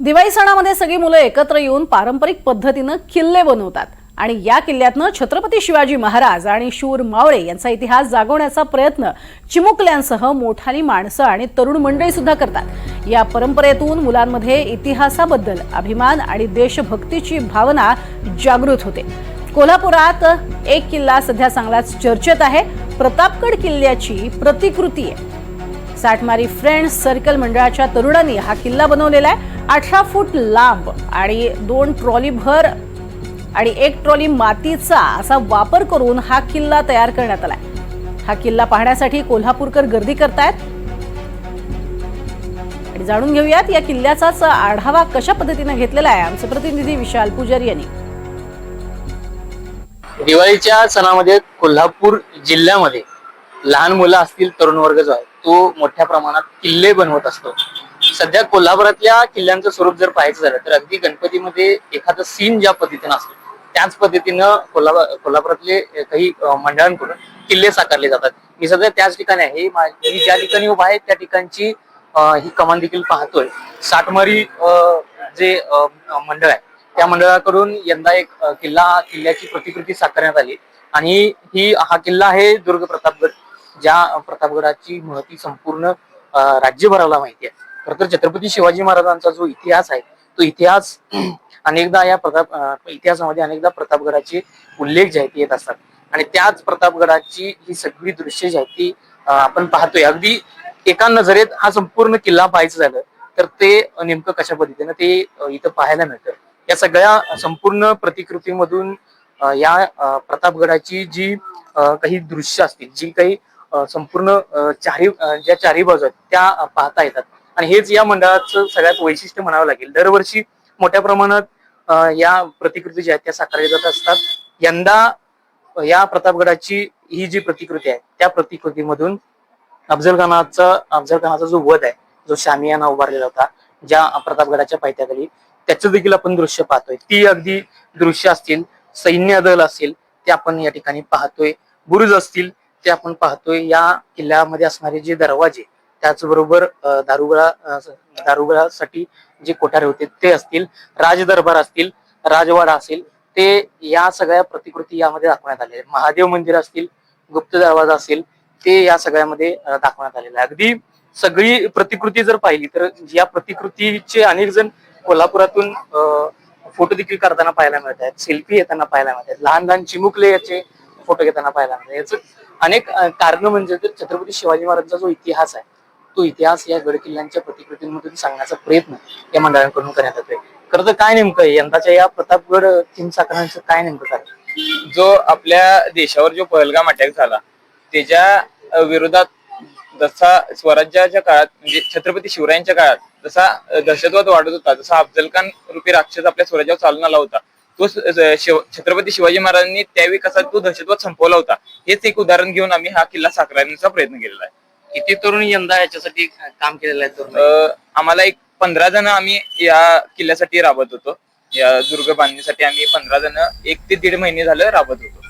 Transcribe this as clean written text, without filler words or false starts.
दिवाळी सणामध्ये सगळी मुलं एकत्र येऊन पारंपरिक पद्धतीनं किल्ले बनवतात आणि या किल्ल्यातनं छत्रपती शिवाजी महाराज आणि शूर मावळे यांचा इतिहास जागवण्याचा प्रयत्न चिमुकल्यांसह मोठाली माणसं आणि तरुण मंडळी सुद्धा करतात। या परंपरेतून मुलांमध्ये इतिहासाबद्दल अभिमान आणि देशभक्तीची भावना जागृत होते। कोल्हापुरात एक किल्ला सध्या चांगलाच चर्चेत आहे। प्रतापगड किल्ल्याची प्रतिकृती आहे। साठमारी फ्रेंड्स सर्कल मंडळाच्या तरुणांनी हा किल्ला बनवलेला आहे। 18 फूट लांब आणि 2 ट्रॉली भर आणि 1 ट्रॉली मातीचा असा वापर करून हा किल्ला तयार करण्यात आलाय। हा किल्ला पाहण्यासाठी कोल्हापूरकर गर्दी करतायत आणि जाणून घेऊयात या किल्ल्याचाच आढावा कशा पद्धतीने घेतलेला आहे आमचे प्रतिनिधी विशाल पुजारी यांनी। दिवाळीच्या सणामध्ये कोल्हापूर जिल्ह्यामध्ये लहान मुलं असतील, तरुण वर्ग जो आहे तो मोठ्या प्रमाणात किल्ले बनवत असतो। सध्या कोल्हापुरातल्या किल्ल्यांचं स्वरूप जर पाहायचं झालं तर अगदी गणपतीमध्ये एखादं सीन ज्या पद्धतीनं असतो त्याच पद्धतीनं कोल्हापुरातले काही मंडळांकडून किल्ले साकारले जातात। मी सध्या त्याच ठिकाणी आहे। मी ज्या ठिकाणी उभा आहे त्या ठिकाणची ही कमान देखील पाहतोय। साठमारी जे मंडळ आहे त्या मंडळाकडून यंदा एक किल्ल्याची प्रतिकृती साकारण्यात आली आणि हा किल्ला आहे दुर्ग प्रतापगड, ज्या प्रतापगडाची महती संपूर्ण राज्यभराला माहिती आहे। खरं तर छत्रपती शिवाजी महाराजांचा जो इतिहास आहे तो इतिहास अनेकदा इतिहासामध्ये अनेकदा प्रतापगडाचे उल्लेख जे आहेत येत असतात आणि त्याच प्रतापगडाची ही सगळी दृश्य जी आहेत ती आपण पाहतोय। अगदी एका नजरेत हा संपूर्ण किल्ला पाहायचं झालं तर ते नेमकं कशा पद्धतीनं ते इथं पाहायला मिळतं। या सगळ्या संपूर्ण प्रतिकृतीमधून या प्रतापगडाची जी काही दृश्य असतील, जी काही संपूर्ण ज्या चारी बाजू आहेत त्या पाहता येतात आणि हेच या मंडळाचं सगळ्यात वैशिष्ट्य म्हणावं लागेल। दरवर्षी मोठ्या प्रमाणात या प्रतिकृती ज्या आहेत त्या साकारल्या जात असतात। यंदा या प्रतापगडाची ही जी प्रतिकृती आहे त्या प्रतिकृतीमधून अफजल खानाचा जो वध आहे, जो शामियाना उभारलेला होता ज्या प्रतापगडाच्या पायथ्याखाली, त्याचं देखील आपण दृश्य पाहतोय। ती अगदी दृश्य असतील, सैन्य दल असेल ते आपण या ठिकाणी पाहतोय, बुरुज असतील ते आपण पाहतोय। या किल्ल्यामध्ये असणारे जे दरवाजे, त्याचबरोबर दारुगोळासाठी जे कोठारे होते ते असतील, राजदरबार असतील, राजवाडा असेल, ते या सगळ्या प्रतिकृती यामध्ये दाखवण्यात आलेल्या आहेत। महादेव मंदिर असतील, गुप्त दरवाजा असेल, ते या सगळ्यामध्ये दाखवण्यात आलेलं आहे। अगदी सगळी प्रतिकृती जर पाहिली तर या प्रतिकृतीचे अनेक जण कोल्हापुरातून फोटो देखील करताना पाहायला मिळत आहेत, सेल्फी येताना पाहायला मिळत आहेत, लहान लहान चिमुकले याचे फोटो घेताना पाहायला मिळतात। याचं अनेक कारण म्हणजे तर छत्रपती शिवाजी महाराजांचा जो इतिहास आहे तो इतिहास या गड किल्ल्यांच्या प्रतिकृतींमधून सांगण्याचा प्रयत्न या मंडळांकडून करण्यात येतोय। खरं तर काय नेमकं यंदाच्या या प्रतापगड थीम साकारण्याचं काय नेमकं कारण? जो आपल्या देशावर जो पहलगाम अटॅक झाला त्याच्या विरोधात जसा स्वराज्याच्या काळात म्हणजे छत्रपती शिवरायांच्या काळात जसा दहशतवाद वाढत होता, जसा अफजल खान रूपी राक्षस आपल्या स्वराज्यावर चालून आला होता, तो छत्रपती शिवाजी महाराजांनी त्यावेळी कसा तो दहशतवाद संपवला होता, हेच एक उदाहरण घेऊन आम्ही हा किल्ला साकारण्याचा प्रयत्न केलेला आहे। किती तरुण यंदा याच्यासाठी काम केलेलं आहे? आम्हाला एक 15 जण आम्ही या किल्ल्यासाठी राबत होतो। या दुर्ग बांधणीसाठी आम्ही 15 जण 1 ते 1.5 महिने झालं राबत होतो।